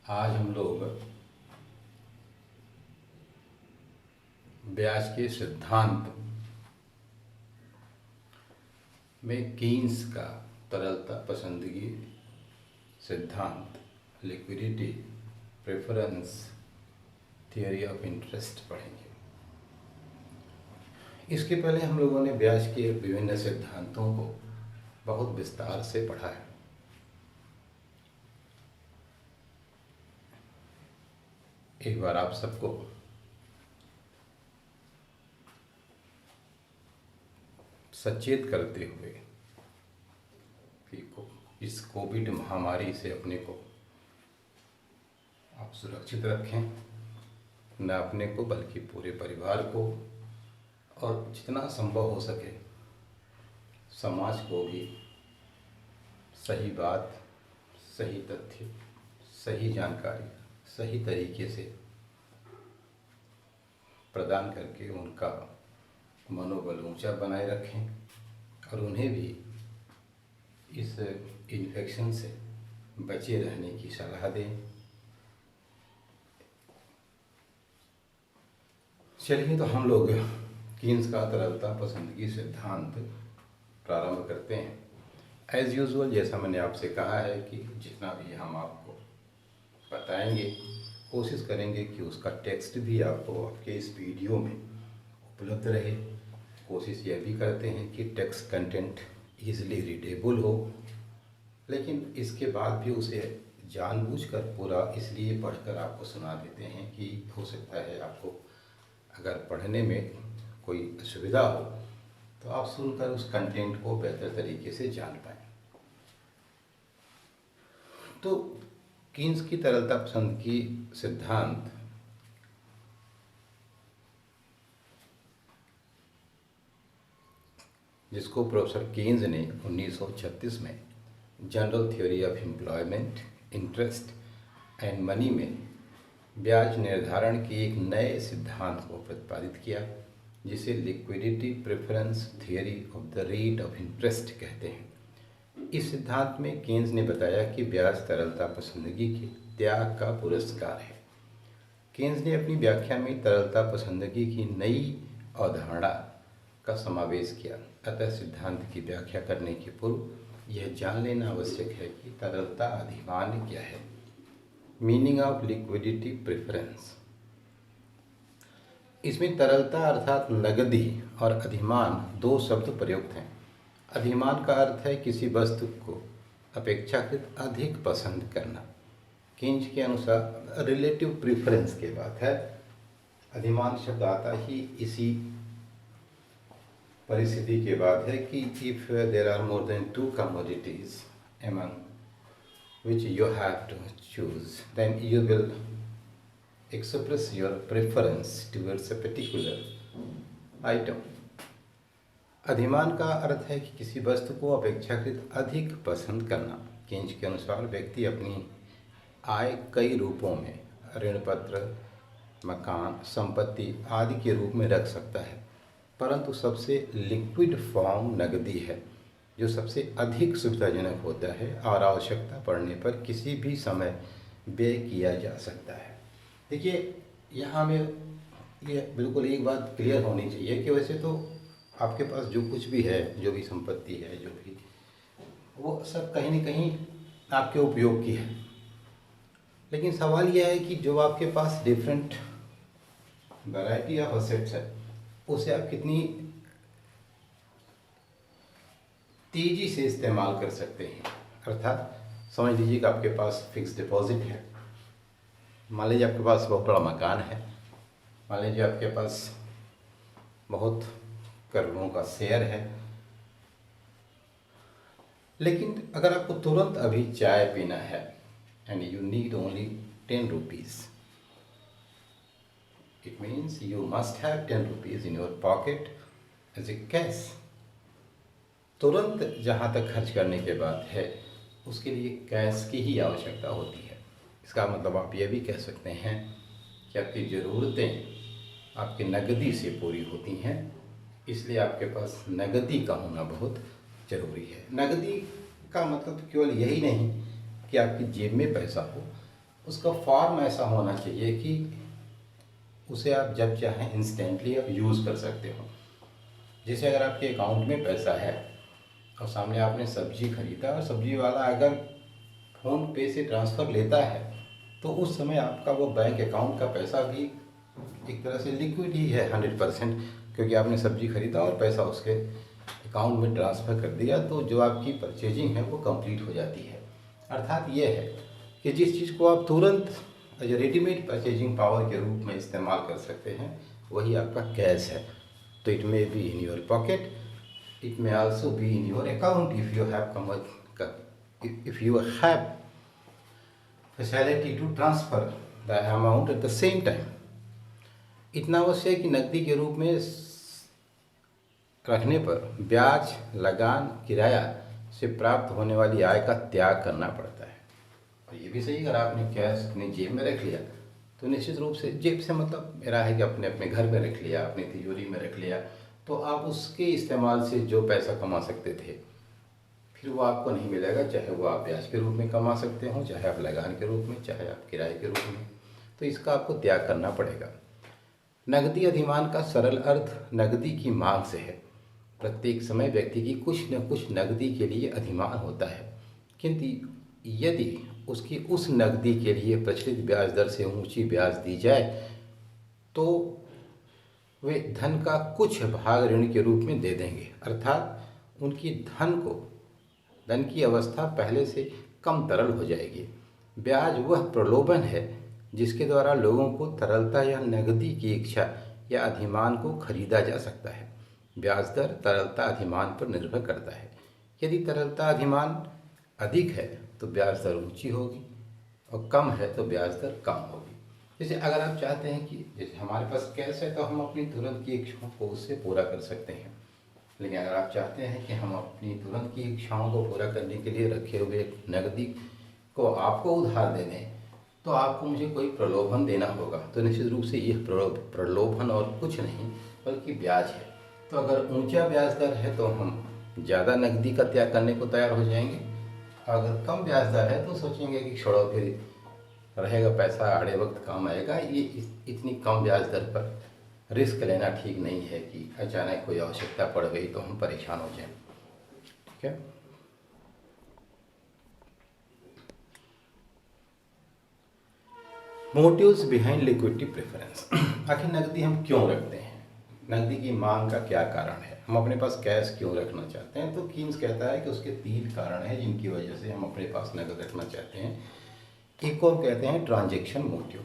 आज हम लोग ब्याज के सिद्धांत में कीन्स का तरलता पसंदगी सिद्धांत, liquidity preference theory of interest पढ़ेंगे। इसके पहले हम लोगों ने ब्याज के विभिन्न सिद्धांतों को बहुत विस्तार से पढ़ा है। एक बार आप सबको सचेत करते हुए कि इस कोविड महामारी से अपने को आप सुरक्षित रखें, न अपने को बल्कि पूरे परिवार को, और जितना संभव हो सके समाज को भी सही बात, सही तथ्य, सही जानकारी सही तरीके से प्रदान करके उनका मनोबल ऊंचा बनाए रखें और उन्हें भी इस इन्फेक्शन से बचे रहने की सलाह दें। चलिए, तो हम लोग कीन्स का तरलता पसंदगी सिद्धांत प्रारंभ करते हैं। एज यूजुअल, जैसा मैंने आपसे कहा है कि जितना भी हम आपको बताएंगे, कोशिश करेंगे कि उसका टेक्स्ट भी आपको आपके इस वीडियो में उपलब्ध रहे। कोशिश यह भी करते हैं कि टेक्स्ट कंटेंट ईजिली रीडेबल हो, लेकिन इसके बाद भी उसे जानबूझकर पूरा इसलिए पढ़कर आपको सुना देते हैं कि हो सकता है आपको अगर पढ़ने में कोई असुविधा हो तो आप सुनकर उस कंटेंट को बेहतर तरीके से जान पाएँ। तो कीन्स की तरलता पसंदगी सिद्धांत जिसको प्रोफेसर कीन्स ने 1936 में general theory of employment, interest and money में ब्याज निर्धारण के एक नए सिद्धांत को प्रतिपादित किया, जिसे liquidity preference theory of the rate of interest कहते हैं। इस सिद्धांत में कीन्स ने बताया कि ब्याज तरलता पसंदगी के त्याग का पुरस्कार है। कीन्स ने अपनी व्याख्या में तरलता पसंदगी की नई अवधारणा का समावेश किया। अतः सिद्धांत की व्याख्या करने के पूर्व यह जान लेना आवश्यक है कि तरलता अधिमान क्या है। Meaning of liquidity preference. इसमें तरलता अर्थात नगदी और अधिमान दो शब्द प्रयुक्त हैं। अधिमान का अर्थ है किसी वस्तु को अपेक्षाकृत अधिक पसंद करना। कीन्स के अनुसार रिलेटिव प्रेफरेंस की बात है। अधिमान शब्द आता ही इसी परिस्थिति के बाद है कि if there are more than two commodities among which you have to choose, then you will express your preference towards a particular item. अधिमान का अर्थ है कि किसी वस्तु को अपेक्षाकृत अधिक पसंद करना। कीन्स के अनुसार व्यक्ति अपनी आय कई रूपों में ऋण पत्र, मकान, संपत्ति आदि के रूप में रख सकता है, परंतु सबसे लिक्विड फॉर्म नगदी है, जो सबसे अधिक सुविधाजनक होता है और आवश्यकता पड़ने पर किसी भी समय व्यय किया जा सकता है। देखिए, यहाँ में ये बिल्कुल एक बात क्लियर होनी चाहिए कि वैसे तो आपके पास जो कुछ भी है, जो भी संपत्ति है, जो भी, वो सब कहीं न कहीं आपके उपयोग की है। लेकिन सवाल यह है कि जो आपके पास डिफरेंट वैरायटी ऑफ असेट्स है, उसे आप कितनी तेजी से इस्तेमाल कर सकते हैं। अर्थात समझ लीजिए कि आपके पास फिक्स डिपॉजिट है, मान लीजिए आपके पास बहुत बड़ा मकान है, मान लीजिए आपके पास बहुत करोड़ों का शेयर है, लेकिन अगर आपको तुरंत अभी चाय पीना है and you need only 10 rupees, it means you must have 10 rupees in your pocket as a cash. तुरंत जहाँ तक खर्च करने के बाद है, उसके लिए कैश की ही आवश्यकता होती है। इसका मतलब आप ये भी कह सकते हैं कि आपकी ज़रूरतें आपकी नगदी से पूरी होती हैं, इसलिए आपके पास नगदी का होना बहुत ज़रूरी है। नगदी का मतलब केवल यही नहीं कि आपकी जेब में पैसा हो, उसका फॉर्म ऐसा होना चाहिए कि उसे आप जब चाहें इंस्टेंटली आप यूज़ कर सकते हो। जैसे अगर आपके अकाउंट में पैसा है और सामने आपने सब्जी खरीदा और सब्जी वाला अगर फ़ोन पे से ट्रांसफ़र लेता है तो उस समय आपका वो बैंक अकाउंट का पैसा भी एक तरह से लिक्विड ही है 100%, क्योंकि आपने सब्जी खरीदा और पैसा उसके अकाउंट में ट्रांसफ़र कर दिया, तो जो आपकी परचेजिंग है वो कंप्लीट हो जाती है। अर्थात ये है कि जिस चीज़ को आप तुरंत रेडीमेड परचेजिंग पावर के रूप में इस्तेमाल कर सकते हैं वही आपका कैश है। तो it may be in your pocket, it may also be in your account if you have facility to transfer the amount at the same time। इतना अवश्य है कि नकदी के रूप में रखने पर ब्याज, लगान, किराया से प्राप्त होने वाली आय का त्याग करना पड़ता है। और ये भी सही, अगर आपने कैश अपनी जेब में रख लिया तो निश्चित रूप से, जेब से मतलब मेरा है कि अपने अपने घर में रख लिया, अपनी तिजोरी में रख लिया, तो आप उसके इस्तेमाल से जो पैसा कमा सकते थे फिर वो आपको नहीं मिलेगा, चाहे वो आप ब्याज के रूप में कमा सकते हो, चाहे आप लगान के रूप में, चाहे आप किराए के रूप में, तो इसका आपको त्याग करना पड़ेगा। नकदी अधिमान का सरल अर्थ नकदी की मांग से है। प्रत्येक समय व्यक्ति की कुछ न कुछ नकदी के लिए अधिमान होता है, किंतु यदि उसकी उस नकदी के लिए प्रचलित ब्याज दर से ऊंची ब्याज दी जाए तो वे धन का कुछ भाग ऋण के रूप में दे देंगे, अर्थात उनकी धन की अवस्था पहले से कम तरल हो जाएगी। ब्याज वह प्रलोभन है जिसके द्वारा लोगों को तरलता या नकदी की इच्छा या अधिमान को खरीदा जा सकता है। ब्याज दर तरलता अधिमान पर निर्भर करता है। यदि तरलता अधिमान अधिक है तो ब्याज दर ऊंची होगी और कम है तो ब्याज दर कम होगी। जैसे अगर आप चाहते हैं कि जैसे हमारे पास कैश है तो हम अपनी तुरंत की इच्छाओं को उससे पूरा कर सकते हैं, लेकिन अगर आप चाहते हैं कि हम अपनी तुरंत की इच्छाओं को पूरा करने के लिए रखे हुए नकदी को आपको उधार दे दें तो आपको मुझे कोई प्रलोभन देना होगा। तो निश्चित रूप से यह प्रलोभन और कुछ नहीं बल्कि ब्याज है। तो अगर ऊंचा ब्याज दर है तो हम ज़्यादा नकदी का त्याग करने को तैयार हो जाएंगे, अगर कम ब्याज दर है तो सोचेंगे कि छोड़ो फिर रहेगा, पैसा आड़े वक्त काम आएगा। ये इतनी कम ब्याज दर पर रिस्क लेना ठीक नहीं है कि अचानक कोई आवश्यकता पड़ गई तो हम परेशान हो जाएं। ठीक है। Motives behind liquidity preference. आखिर नकदी हम क्यों रखते हैं, नकदी की मांग का क्या कारण है, हम अपने पास कैश क्यों रखना चाहते हैं? तो कीन्स कहता है कि उसके 3 कारण हैं जिनकी वजह से हम अपने पास नकद रखना चाहते हैं। एक और कहते हैं ट्रांजैक्शन मोटिव,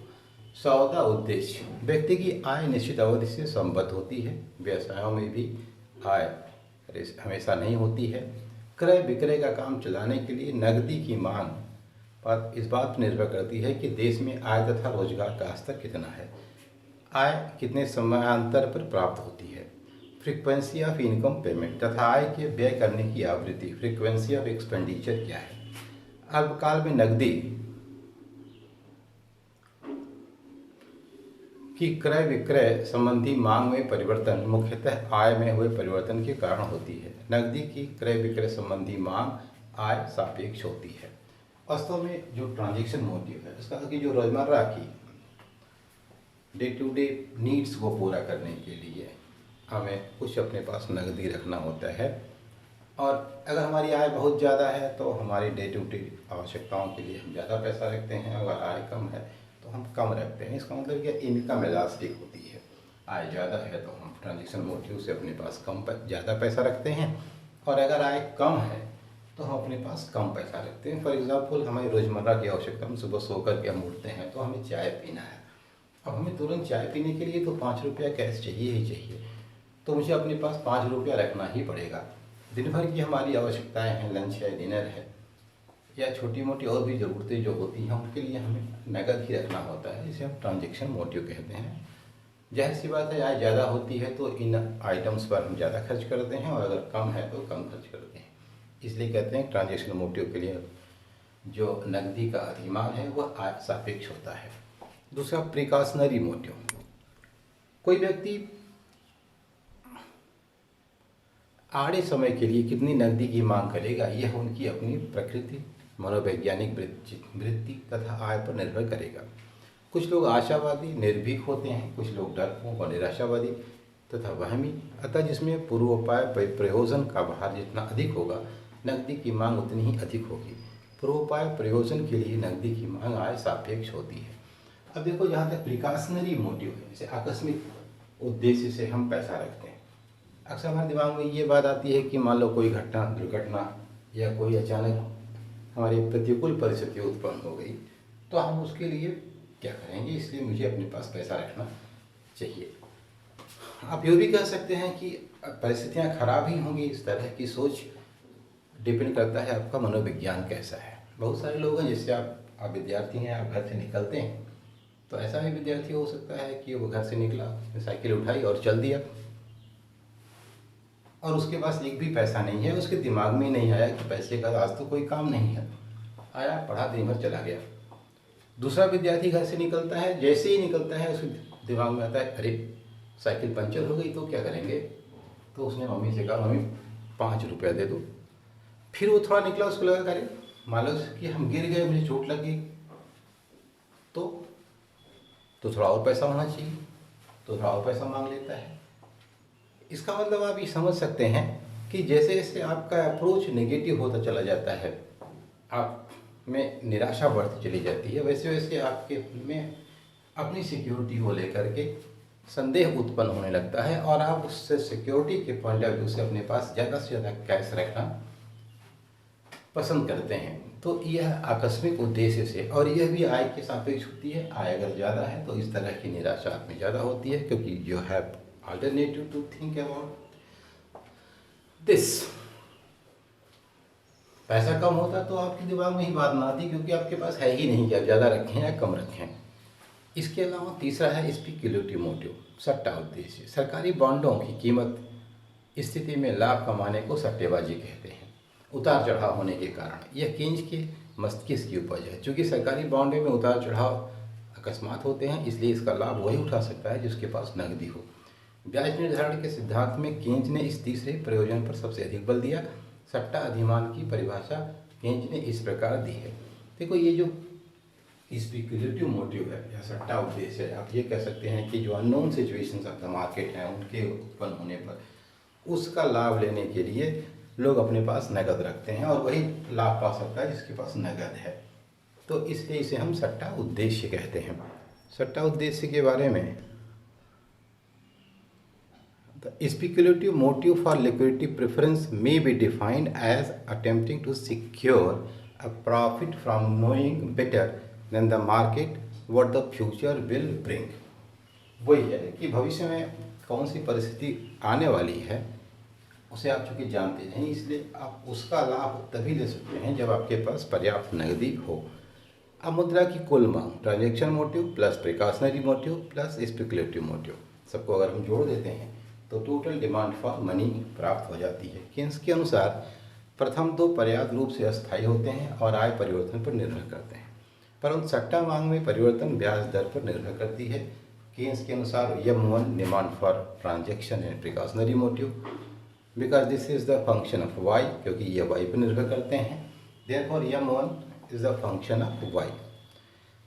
सौदा उद्देश्य। व्यक्ति की आय निश्चित अवधि से संबद्ध होती है, व्यवसायों में भी आय हमेशा नहीं होती है। क्रय विक्रय का काम चलाने के लिए नकदी की मांग पर इस बात पर निर्भर करती है कि देश में आय तथा रोजगार का स्तर कितना है, आय कितने समयांतर पर प्राप्त होती है, फ्रीक्वेंसी ऑफ इनकम पेमेंट तथा आय के व्यय करने की आवृत्ति, फ्रीक्वेंसी ऑफ एक्सपेंडिचर क्या है। अल्पकाल में नकदी कि क्रय विक्रय संबंधी मांग में परिवर्तन मुख्यतः आय में हुए परिवर्तन के कारण होती है। नकदी की क्रय विक्रय संबंधी मांग आय सापेक्ष होती है। वास्तव में जो ट्रांजैक्शन मोटिव है उसका कि जो रोजमर्रा की डे टू डे नीड्स को पूरा करने के लिए हमें कुछ अपने पास नकदी रखना होता है, और अगर हमारी आय बहुत ज़्यादा है तो हमारी डे टू डे आवश्यकताओं के लिए हम ज़्यादा पैसा रखते हैं, अगर आय कम है तो हम कम रखते हैं। इसका मतलब क्या, इनकम इलास्टिक होती है। आय ज़्यादा है तो हम ट्रांजैक्शन मोटिव से अपने पास ज़्यादा पैसा रखते हैं, और अगर आय कम है तो हम अपने पास कम पैसा रखते हैं। फॉर एग्जांपल हमारी रोज़मर्रा की आवश्यकता, हम सुबह सो कर के हम उठते हैं तो हमें चाय पीना है। अब हमें तुरंत चाय पीने के लिए तो 5 रुपया कैश चाहिए ही चाहिए, तो मुझे अपने पास 5 रुपया रखना ही पड़ेगा। दिन भर की हमारी आवश्यकताएँ हैं, लंच है, डिनर है, या छोटी मोटी और भी ज़रूरतें जो होती हैं उनके लिए हमें नकद ही रखना होता है, इसे हम ट्रांजैक्शन मोटिव कहते हैं। जाहिर सी बात है, आय ज़्यादा होती है तो इन आइटम्स पर हम ज़्यादा खर्च करते हैं, और अगर कम है तो कम खर्च करते हैं। इसलिए कहते हैं ट्रांजैक्शन मोटिव के लिए जो नकदी का अधिमान है वह आय सापेक्ष होता है। दूसरा प्रिकॉशनरी मोटिव, कोई व्यक्ति आड़े समय के लिए कितनी नकदी की मांग करेगा यह उनकी अपनी प्रकृति मनोवैज्ञानिक वृत्ति तथा आय पर निर्भर करेगा। कुछ लोग आशावादी निर्भीक होते हैं, कुछ लोग डरपोक और निराशावादी तथा वहमी। अतः जिसमें पूर्वोपाय प्रयोजन का भार जितना अधिक होगा, नकदी की मांग उतनी ही अधिक होगी। पूर्वोपाय प्रयोजन के लिए नकदी की मांग आय सापेक्ष होती है। अब देखो, जहाँ तक प्रिकॉशनरी मोटिव है, जैसे आकस्मिक उद्देश्य से हम पैसा रखते हैं, अक्सर हमारे दिमाग में ये बात आती है कि मान लो कोई घटना, दुर्घटना या कोई अचानक हमारी प्रतिकूल परिस्थिति उत्पन्न हो गई, तो हम उसके लिए क्या करेंगे, इसलिए मुझे अपने पास पैसा रखना चाहिए। आप यूँ भी कह सकते हैं कि परिस्थितियाँ खराब ही होंगी। इस तरह की सोच डिपेंड करता है आपका मनोविज्ञान कैसा है। बहुत सारे लोग हैं, जैसे आप विद्यार्थी हैं, आप घर से निकलते हैं, तो ऐसा भी विद्यार्थी हो सकता है कि वो घर से निकला, साइकिल उठाई और चल दिया, और उसके पास एक भी पैसा नहीं है। उसके दिमाग में ही नहीं आया कि पैसे का आज तो कोई काम नहीं है, आया, पढ़ा, दिन भर चला गया। दूसरा विद्यार्थी घर से निकलता है, जैसे ही निकलता है उसके दिमाग में आता है, अरे साइकिल पंचर हो गई तो क्या करेंगे। तो उसने मम्मी से कहा, मम्मी 5 रुपया दे दो। फिर वो थोड़ा निकला, उसको लगा, अरे मान लो कि हम गिर गए, मुझे चोट लग गई, तो थोड़ा और पैसा होना चाहिए, तो थोड़ा और पैसा मांग लेता है। इसका मतलब आप ये समझ सकते हैं कि जैसे जैसे आपका अप्रोच नेगेटिव होता चला जाता है, आप में निराशा बढ़ती चली जाती है, वैसे वैसे आपके में अपनी सिक्योरिटी को लेकर के संदेह उत्पन्न होने लगता है, और आप उससे सिक्योरिटी के पॉइंट ऑफ व्यू से अपने पास ज़्यादा से ज़्यादा कैश रखना पसंद करते हैं। तो यह आकस्मिक उद्देश्य से, और यह भी आय के सापेक्ष होती है। आय अगर ज़्यादा है तो इस तरह की निराशा आप में ज़्यादा होती है, क्योंकि you have alternative to think about this. पैसा कम होता तो आपके दिमाग में ही बात ना आती, क्योंकि आपके पास है ही नहीं कि आप ज़्यादा रखें या कम रखें। इसके अलावा तीसरा है स्पेक्युलेटिव मोटिव, सट्टा उद्देश्य। सरकारी बॉन्डों की कीमत स्थिति में लाभ कमाने को सट्टेबाजी कहते हैं। उतार चढ़ाव होने के कारण यह केंज के मस्तिष्क की उपज है। चूँकि सरकारी बॉन्डों में उतार चढ़ाव अकस्मात होते हैं, इसलिए इसका लाभ वही उठा सकता है जिसके पास नकदी हो। ब्याज निर्धारण के सिद्धांत में केंज ने इस तीसरे प्रयोजन पर सबसे अधिक बल दिया। सट्टा अधिमान की परिभाषा केंज ने इस प्रकार दी है। देखो, ये जो स्पेक्युलेटिव मोटिव है या सट्टा उद्देश्य है, आप ये कह सकते हैं कि जो unknown situations of the market हैं, उनके उत्पन्न होने पर उसका लाभ लेने के लिए लोग अपने पास नगद रखते हैं, और वही लाभ पा सकता है जिसके पास नगद है। तो इसलिए इसे हम सट्टा उद्देश्य कहते हैं। सट्टा उद्देश्य के बारे में, the speculative motive for liquidity preference may be defined as attempting to secure a profit from knowing better than the market what the future will bring। वही है कि भविष्य में कौन सी परिस्थिति आने वाली है उसे आप चूँकि जानते नहीं, इसलिए आप उसका लाभ तभी ले सकते हैं जब आपके पास पर्याप्त नकदी हो। अब मुद्रा की कुल मांग, transaction motive plus precautionary motive plus speculative motive, सबको अगर हम जोड़ देते हैं तो टोटल डिमांड फॉर मनी प्राप्त हो जाती है। केन्स के अनुसार प्रथम दो पर्याप्त रूप से अस्थायी होते हैं और आय परिवर्तन पर निर्भर करते हैं, परंतु सट्टा मांग में परिवर्तन ब्याज दर पर निर्भर करती है। केन्स के अनुसार M1 demand for transaction and precautionary motive because this is the function of y, क्योंकि ये y पर निर्भर करते हैं, therefore M1 is the function of y।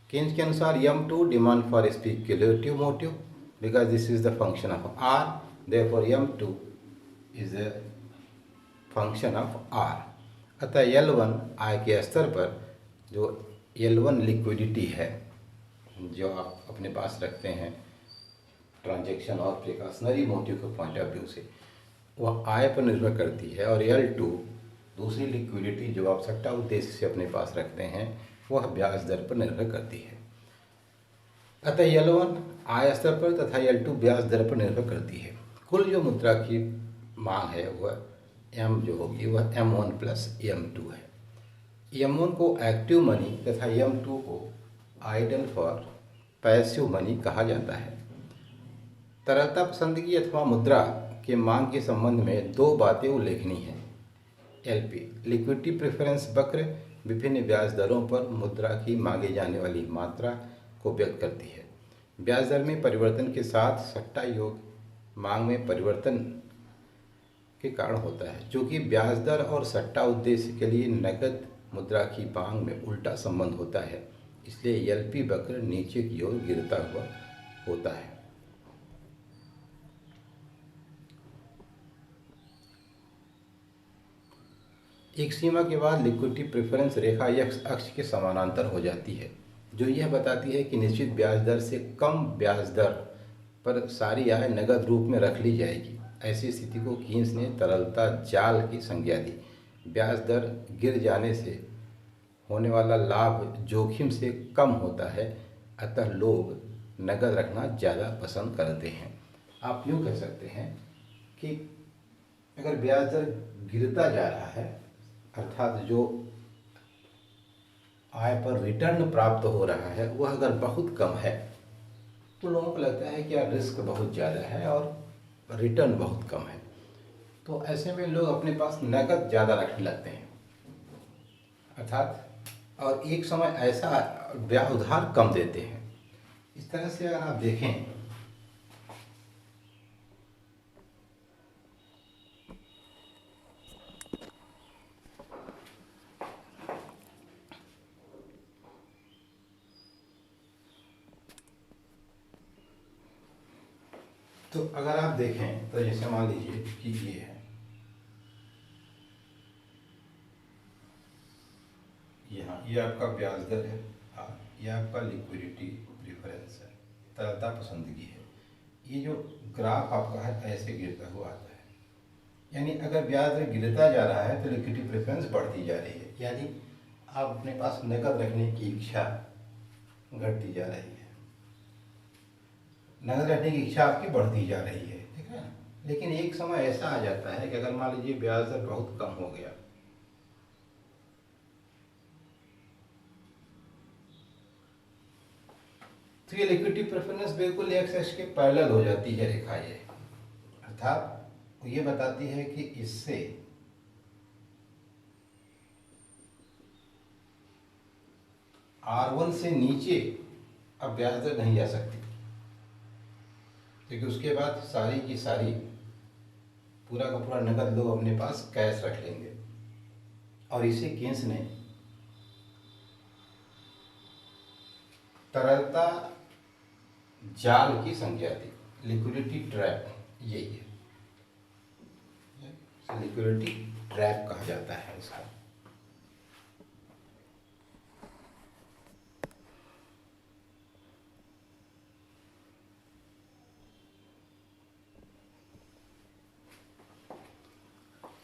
Keynes के अनुसार M2 demand for speculative motive because this is the function of r, therefore M2 is a function of R। अतः L1 आय के स्तर पर जो L1 लिक्विडिटी है जो आप अपने पास रखते हैं ट्रांजैक्शन और प्रिकॉशनरी मोटिव के पॉइंट ऑफ व्यू से, वह आय पर निर्भर करती है, और L2 दूसरी लिक्विडिटी जो आप सट्टा उद्देश्य से अपने पास रखते हैं वह ब्याज दर पर निर्भर करती है। अतः L1 आय स्तर पर तथा L2 ब्याज दर पर निर्भर करती है। कुल जो मुद्रा की मांग है वह M जो होगी वह M1 प्लस M2 है। M1 को एक्टिव मनी तथा M2 को आइडल फॉर पैसिव मनी कहा जाता है। तरलता पसंदगी अथवा मुद्रा के मांग के संबंध में दो बातें उल्लेखनीय हैं। LP लिक्विडिटी प्रेफरेंस वक्र विभिन्न ब्याज दरों पर मुद्रा की मांगे जाने वाली मात्रा को व्यक्त करती है। ब्याज दर में परिवर्तन के साथ सट्टा योग मांग में परिवर्तन के कारण होता है, क्योंकि ब्याज दर और सट्टा उद्देश्य के लिए नकद मुद्रा की मांग में उल्टा संबंध होता है, इसलिए एलपी वक्र नीचे की ओर गिरता हुआ होता है। एक सीमा के बाद लिक्विडिटी प्रेफरेंस रेखा एक्स अक्ष के समानांतर हो जाती है, जो यह बताती है कि निश्चित ब्याज दर से कम ब्याज दर पर सारी आय नगद रूप में रख ली जाएगी। ऐसी स्थिति को कीन्स ने तरलता जाल की संज्ञा दी। ब्याज दर गिर जाने से होने वाला लाभ जोखिम से कम होता है, अतः लोग नगद रखना ज़्यादा पसंद करते हैं। आप यूँ कह सकते हैं कि अगर ब्याज दर गिरता जा रहा है, अर्थात जो आय पर रिटर्न प्राप्त हो रहा है वह अगर बहुत कम है, तो लोगों को लगता है कि यार रिस्क बहुत ज़्यादा है और रिटर्न बहुत कम है, तो ऐसे में लोग अपने पास नकद ज़्यादा रखने लगते हैं। अर्थात और एक समय ऐसा ब्याज उधार कम देते हैं। इस तरह से अगर आप देखें तो अगर आप देखें तो जैसे मान लीजिए कि ये है, यहाँ ये आपका ब्याज दर है, हाँ ये आपका लिक्विडिटी प्रेफरेंस है, तरलता पसंदगी है। ये जो ग्राफ आपका है ऐसे गिरता हुआ आता है, यानी अगर ब्याज दर गिरता जा रहा है तो लिक्विडिटी प्रेफरेंस बढ़ती जा रही है, यानी आप अपने पास नकद रखने की इच्छा घटती जा रही है, नकद रखने की इच्छा आपकी बढ़ती जा रही है, ठीक है। लेकिन एक समय ऐसा आ जाता है कि अगर मान लीजिए ब्याज दर बहुत कम हो गया, तो ये लिक्विडिटी प्रेफरेंस बिल्कुल एक्स एक्स के पैरेलल हो जाती है रेखा ये, अर्थात ये बताती है कि इससे R1 से नीचे अब ब्याज दर नहीं जा सकती, क्योंकि उसके बाद सारी की सारी पूरा का पूरा नकद लोग अपने पास कैश रख लेंगे। और इसे कीन्स ने तरलता जाल की संज्ञा दी, लिक्विडिटी ट्रैप, यही है, लिक्विडिटी ट्रैप कहा जाता है इसका।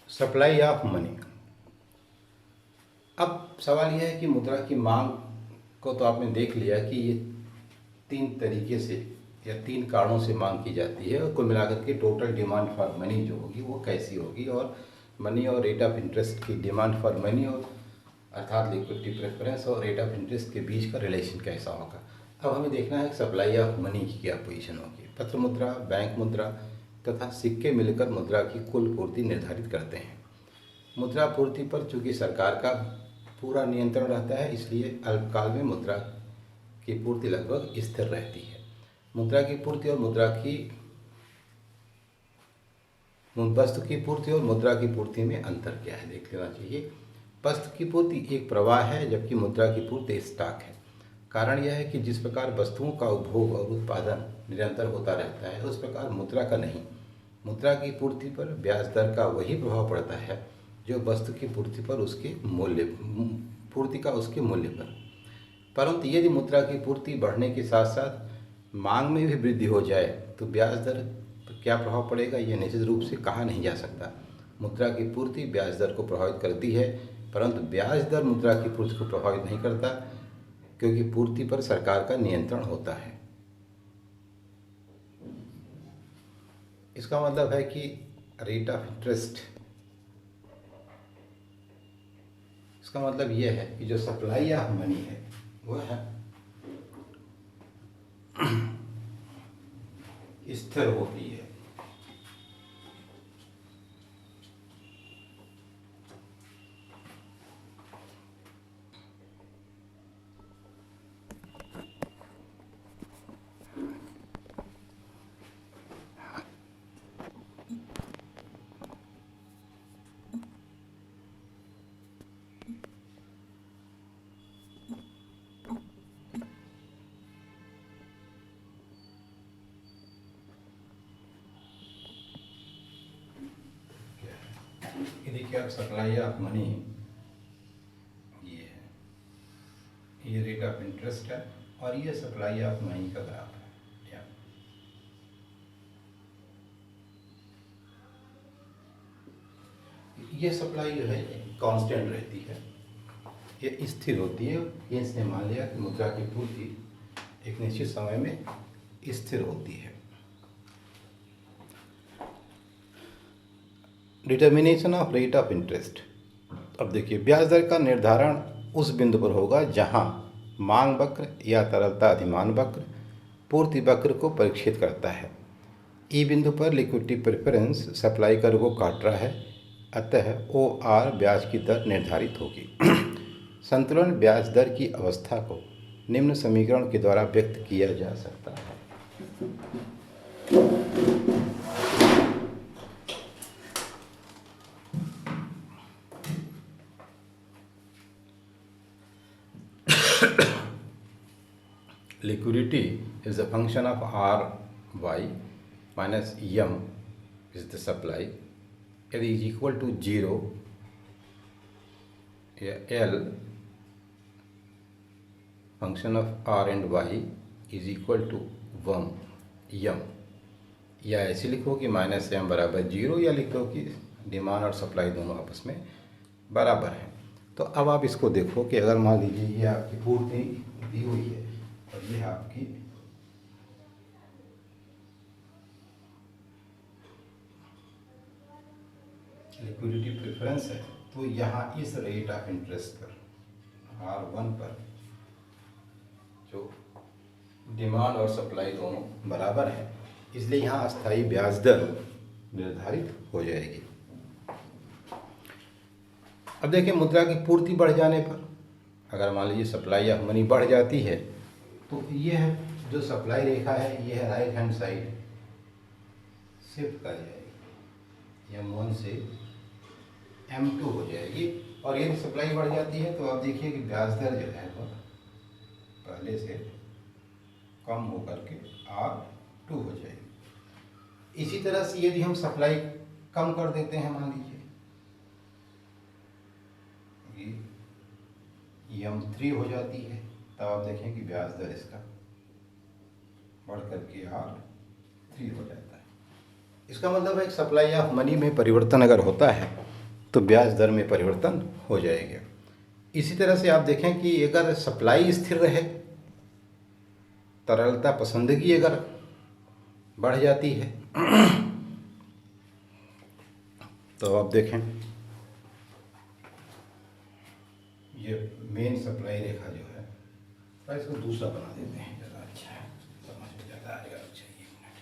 Supply of money. अब सवाल यह है कि मुद्रा की मांग को तो आपने देख लिया कि ये तीन तरीके से या तीन कारणों से मांग की जाती है, और कुल मिलाकर के टोटल डिमांड फॉर मनी जो होगी वो कैसी होगी, और मनी और रेट ऑफ इंटरेस्ट की डिमांड फॉर मनी और अर्थात लिक्विडिटी प्रेफरेंस और रेट ऑफ इंटरेस्ट के बीच का रिलेशन कैसा होगा। अब हमें देखना है कि सप्लाई ऑफ मनी की क्या पोजीशन होगी। पत्र मुद्रा, बैंक मुद्रा तथा सिक्के मिलकर मुद्रा की कुल पूर्ति निर्धारित करते हैं। मुद्रा पूर्ति पर चूंकि सरकार का पूरा नियंत्रण रहता है, इसलिए अल्पकाल में मुद्रा की पूर्ति लगभग स्थिर रहती है। मुद्रा की पूर्ति और वस्तु की पूर्ति और मुद्रा की पूर्ति में अंतर क्या है देख लेना चाहिए। वस्तु की पूर्ति एक प्रवाह है, जबकि मुद्रा की पूर्ति स्टॉक है। कारण यह है कि जिस प्रकार वस्तुओं का उपभोग और उत्पादन निरंतर होता रहता है, उस प्रकार मुद्रा का नहीं। मुद्रा की पूर्ति पर ब्याज दर का वही प्रभाव पड़ता है जो वस्तु की पूर्ति पर उसके मूल्य पर। परंतु यदि मुद्रा की पूर्ति बढ़ने के साथ साथ मांग में भी वृद्धि हो जाए तो ब्याज दर पर क्या प्रभाव पड़ेगा यह निश्चित रूप से कहा नहीं जा सकता। मुद्रा की पूर्ति ब्याज दर को प्रभावित करती है, परंतु ब्याज दर मुद्रा की पूर्ति को प्रभावित नहीं करता, क्योंकि पूर्ति पर सरकार का नियंत्रण होता है। इसका मतलब है कि रेट ऑफ इंटरेस्ट, इसका मतलब यह है कि जो सप्लाई ऑफ मनी है वह स्थिर होती है। देखिए आप सप्लाई ऑफ मनी ये है, ये रेट ऑफ इंटरेस्ट है और ये सप्लाई ऑफ मनी का ग्राफ है। ये सप्लाई जो है कांस्टेंट रहती है, ये स्थिर होती है। ये इसने मान लिया कि मुद्रा की पूर्ति एक निश्चित समय में स्थिर होती है। Determination of rate of interest. अब देखिए ब्याज दर का निर्धारण उस बिंदु पर होगा जहां मांग वक्र या तरलता अधिमान वक्र पूर्ति वक्र को परीक्षित करता है। ई बिंदु पर लिक्विडिटी प्रेफरेंस सप्लाई कर्व को काट रहा है, अतः OR ब्याज की दर निर्धारित होगी। संतुलन ब्याज दर की अवस्था को निम्न समीकरण के द्वारा व्यक्त किया जा सकता है। Liquidity is a function of RY minus M is the supply. L is equal to 0, L function of R and Y is equal to 1 M, या ऐसे लिखो कि माइनस एम बराबर 0, या लिखो कि डिमांड और सप्लाई दोनों आपस में बराबर हैं। तो अब आप इसको देखो कि अगर मान लीजिए ये आपकी पूर्ति दी हुई है और ये आपकी लिक्विडिटी प्रेफरेंस है, तो यहाँ इस रेट ऑफ इंटरेस्ट पर R1 पर जो डिमांड और सप्लाई दोनों बराबर है, इसलिए यहाँ अस्थायी ब्याज दर निर्धारित हो जाएगी। अब देखिए मुद्रा की पूर्ति बढ़ जाने पर, अगर मान लीजिए सप्लाई ऑफ मनी बढ़ जाती है, तो ये है जो सप्लाई रेखा है, ये है राइट हैंड साइड शिफ्ट कर जाएगी, M1 से M2 हो जाएगी। और यदि सप्लाई बढ़ जाती है तो आप देखिए कि ब्याज दर जो है वो पहले से कम होकर के R2 हो जाएगी। इसी तरह से यदि हम सप्लाई कम कर देते हैं, मान लीजिए M3 हो जाती है, तब आप देखें कि ब्याज दर इसका बढ़ करके R3 हो जाता है। इसका मतलब है कि सप्लाई ऑफ मनी में परिवर्तन अगर होता है तो ब्याज दर में परिवर्तन हो जाएगा। इसी तरह से आप देखें कि अगर सप्लाई स्थिर रहे, तरलता पसंदगी अगर बढ़ जाती है तो आप देखें ये मेन सप्लाई रेखा जो है, तो इसको दूसरा बना देते हैं, ज़्यादा अच्छा है, समझ में ज़्यादा आएगा। अच्छा, एक मिनट,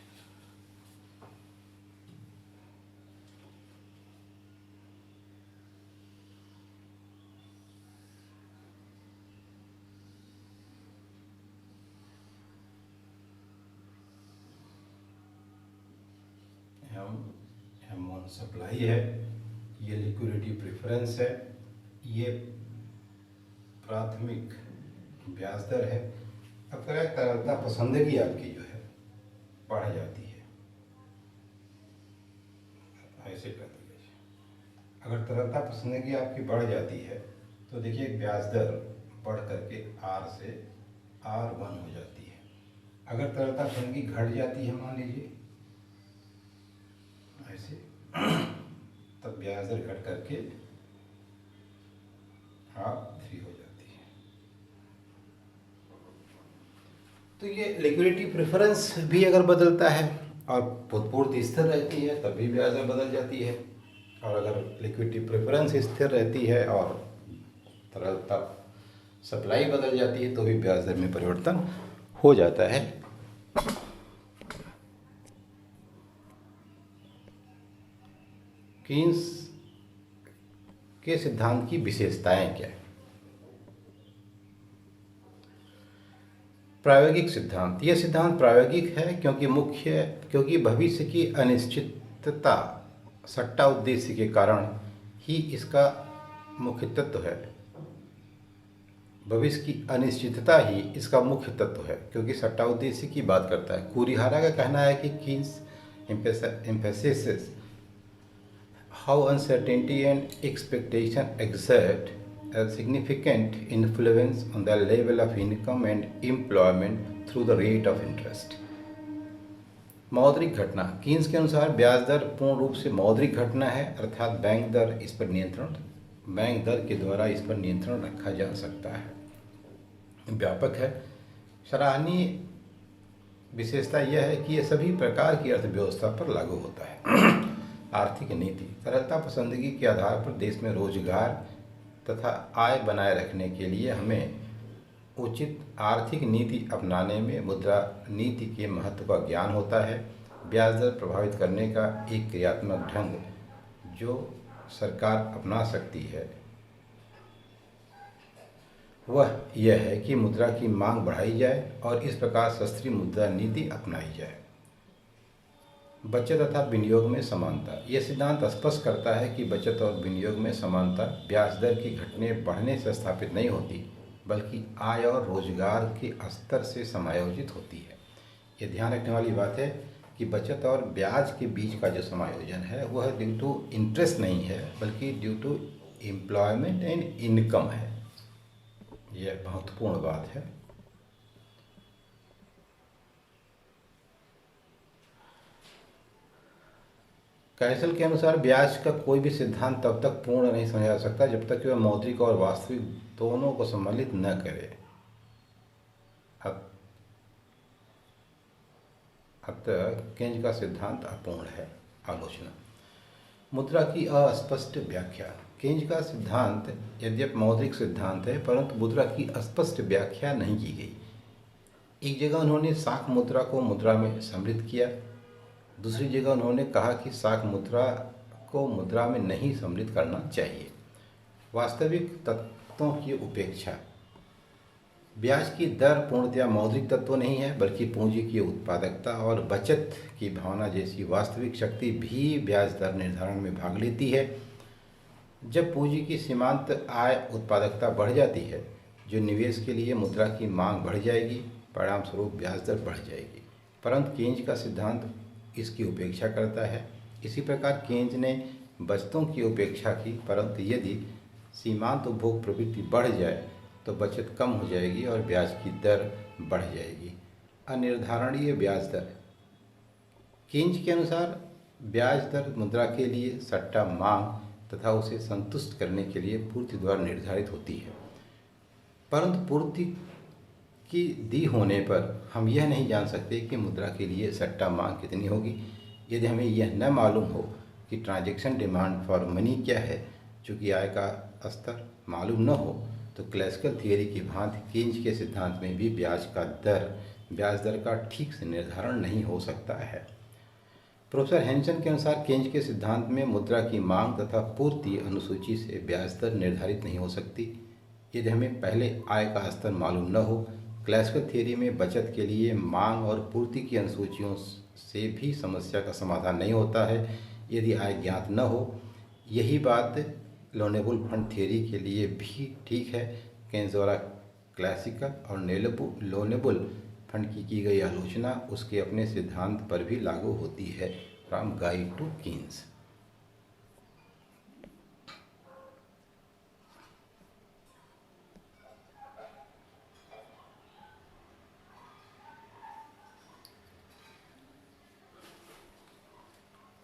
M1 सप्लाई है, ये लिक्विडिटी प्रेफरेंस है, ये प्राथमिक ब्याज दर है। अब क्या है, तरलता पसंदगी आपकी जो है बढ़ जाती है, ऐसे कर दीजिए। अगर तरलता पसंदगी आपकी बढ़ जाती है तो देखिए ब्याज दर बढ़ करके R से R1 हो जाती है। अगर तरलता पसंदगी घट जाती है, मान लीजिए ऐसे, तब ब्याज दर घट करके R3 हो जाती है। तो ये लिक्विडिटी प्रेफरेंस भी अगर बदलता है और पूर्ति स्थिर रहती है तब भी ब्याज दर बदल जाती है, और अगर लिक्विडिटी प्रेफरेंस स्थिर रहती है और तरलता सप्लाई बदल जाती है तो भी ब्याज दर में परिवर्तन हो जाता है। कीन्स के सिद्धांत की विशेषताएं क्या है? प्रायोगिक सिद्धांत, यह सिद्धांत प्रायोगिक है क्योंकि भविष्य की अनिश्चितता सट्टा उद्देश्य के कारण ही इसका मुख्य तत्व है। भविष्य की अनिश्चितता ही इसका मुख्य तत्व है, क्योंकि सट्टा उद्देश्य की बात करता है। कुरिहारा का कहना है कि Keynes emphasis how uncertainty and expectation exert a significant influence on the level of income and employment through the rate of interest. मौद्रिक घटना कीन्स के अनुसार ब्याज दर पूर्ण रूप से मौद्रिक घटना है, अर्थात बैंक दर के द्वारा इस पर नियंत्रण रखा जा सकता है। व्यापक है। सराहनीय विशेषता यह है कि यह सभी प्रकार की अर्थव्यवस्था पर लागू होता है। आर्थिक नीति तरलता पसंदगी के आधार पर देश में रोजगार तथा आय बनाए रखने के लिए हमें उचित आर्थिक नीति अपनाने में मुद्रा नीति के महत्व का ज्ञान होता है। ब्याज दर प्रभावित करने का एक क्रियात्मक ढंग जो सरकार अपना सकती है वह यह है कि मुद्रा की मांग बढ़ाई जाए और इस प्रकार सस्ती मुद्रा नीति अपनाई जाए। बचत तथा विनियोग में समानता यह सिद्धांत स्पष्ट करता है कि बचत और विनियोग में समानता ब्याज दर की घटने बढ़ने से स्थापित नहीं होती, बल्कि आय और रोजगार के स्तर से समायोजित होती है। यह ध्यान रखने वाली बात है कि बचत और ब्याज के बीच का जो समायोजन है वह ड्यू टू इंटरेस्ट नहीं है, बल्कि due to employment and income है। यह महत्वपूर्ण बात है। कैसल के अनुसार ब्याज का कोई भी सिद्धांत तब तक पूर्ण नहीं समझा जा सकता जब तक कि वह मौद्रिक और वास्तविक दोनों को सम्मिलित न करे। अतः केंज का सिद्धांत अपूर्ण है। आलोचना मुद्रा की अस्पष्ट व्याख्या केंज का सिद्धांत यद्यपि मौद्रिक सिद्धांत है, परंतु मुद्रा की अस्पष्ट व्याख्या नहीं की गई। एक जगह उन्होंने साख मुद्रा को मुद्रा में सम्मिलित किया, दूसरी जगह उन्होंने कहा कि साख मुद्रा को मुद्रा में नहीं सम्मिलित करना चाहिए। वास्तविक तत्वों की उपेक्षा ब्याज की दर पूर्णतया मौद्रिक तत्व नहीं है, बल्कि पूंजी की उत्पादकता और बचत की भावना जैसी वास्तविक शक्ति भी ब्याज दर निर्धारण में भाग लेती है। जब पूंजी की सीमांत आय उत्पादकता बढ़ जाती है, जो निवेश के लिए मुद्रा की मांग बढ़ जाएगी, परिणाम स्वरूप ब्याज दर बढ़ जाएगी। परंतु केंज का सिद्धांत इसकी उपेक्षा करता है। इसी प्रकार केंज ने बचतों की उपेक्षा की, परंतु यदि सीमांत उपभोग प्रवृत्ति बढ़ जाए तो बचत कम हो जाएगी और ब्याज की दर बढ़ जाएगी। अनिर्धारणीय ब्याज दर केंज के अनुसार ब्याज दर मुद्रा के लिए सट्टा मांग तथा उसे संतुष्ट करने के लिए पूर्ति द्वारा निर्धारित होती है, परंतु पूर्ति की दी होने पर हम यह नहीं जान सकते कि मुद्रा के लिए सट्टा मांग कितनी होगी। यदि हमें यह न मालूम हो कि ट्रांजैक्शन डिमांड फॉर मनी क्या है, चूँकि आय का स्तर मालूम न हो, तो क्लासिकल थियरी की भांति केंज के सिद्धांत में भी ब्याज दर का ठीक से निर्धारण नहीं हो सकता है। प्रोफेसर हैंसन के अनुसार केंज के सिद्धांत में मुद्रा की मांग तथा पूर्ति अनुसूची से ब्याज दर निर्धारित नहीं हो सकती। यदि हमें पहले आय का स्तर मालूम न हो, क्लासिकल थियरी में बचत के लिए मांग और पूर्ति की अनुसूचियों से भी समस्या का समाधान नहीं होता है यदि आय ज्ञात न हो। यही बात लोनेबल फंड थियरी के लिए भी ठीक है। केंज द्वारा क्लासिकल और लोनेबल फंड की गई आलोचना उसके अपने सिद्धांत पर भी लागू होती है। From guide to Keynes.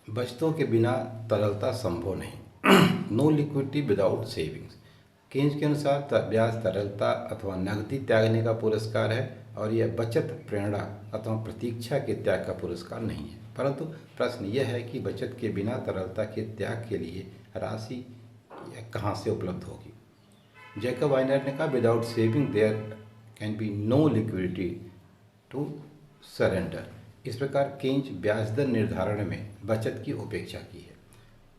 बचतों के बिना तरलता संभव नहीं। No liquidity without savings Keynes के अनुसार ब्याज तरलता अथवा नकदी त्यागने का पुरस्कार है और यह बचत प्रेरणा अथवा प्रतीक्षा के त्याग का पुरस्कार नहीं है। परंतु प्रश्न यह है कि बचत के बिना तरलता के त्याग के लिए राशि कहाँ से उपलब्ध होगी। जैकब वाइनर ने कहा, without saving there can be no liquidity to surrender. इस प्रकार केंज ब्याज दर निर्धारण में बचत की उपेक्षा की है।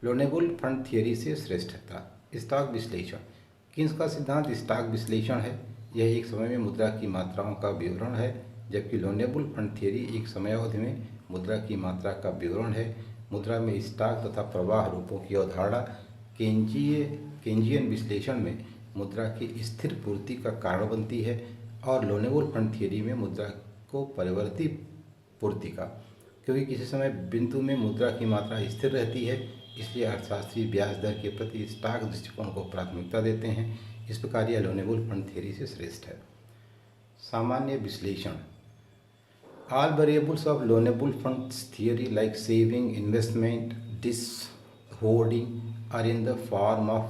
लोनेबल फंड थियरी से श्रेष्ठता स्टॉक विश्लेषण केंज का सिद्धांत स्टॉक विश्लेषण है। यह एक समय में मुद्रा की मात्राओं का विवरण है, जबकि लोनेबल फंड थियरी एक समयावधि में मुद्रा की मात्रा का विवरण है। मुद्रा में स्टॉक तथा प्रवाह रूपों की अवधारणा केंजियन विश्लेषण में मुद्रा की स्थिर पूर्ति का कारण बनती है और लोनेबल फंड थियरी में मुद्रा को परिवर्ती पूर्ति का, क्योंकि किसी समय बिंदु में मुद्रा की मात्रा स्थिर रहती है, इसलिए अर्थशास्त्री ब्याज दर के प्रति स्टॉक दृष्टिकोण को प्राथमिकता देते हैं। इस प्रकार यह लोनेबल फंड थियरी से श्रेष्ठ है। सामान्य विश्लेषण। All variables of loanable funds theory like saving, investment, dishoarding are in the form of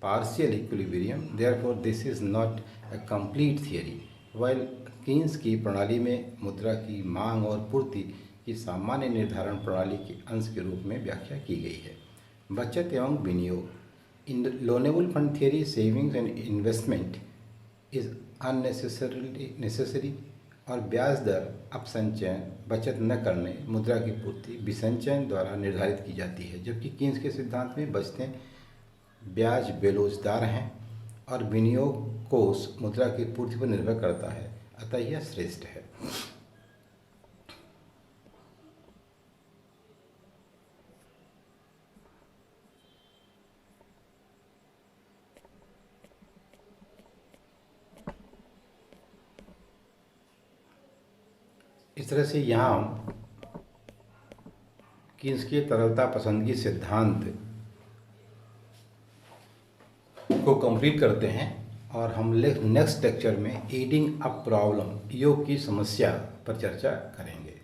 partial equilibrium. Therefore, this is not a complete theory. While Keynes की प्रणाली में मुद्रा की मांग और पूर्ति की सामान्य निर्धारण प्रणाली के अंश के रूप में व्याख्या की गई है। बचत एवं विनियोग। In loanable fund theory savings and investment is unnecessarily necessary और ब्याज दर अपसंचयन, बचत न करने, मुद्रा की पूर्ति विसंचयन द्वारा निर्धारित की जाती है। जबकि कीन्स के सिद्धांत में बचतें ब्याज बेलोजदार हैं और विनियोग कोष मुद्रा की पूर्ति पर निर्भर करता है, अतः यह श्रेष्ठ है। इस तरह से यहाँ हम कीन्स के तरलता पसंदगी सिद्धांत को कंप्लीट करते हैं और हम नेक्स्ट लेक्चर में ईटिंग अ प्रॉब्लम, योग की समस्या पर चर्चा करेंगे।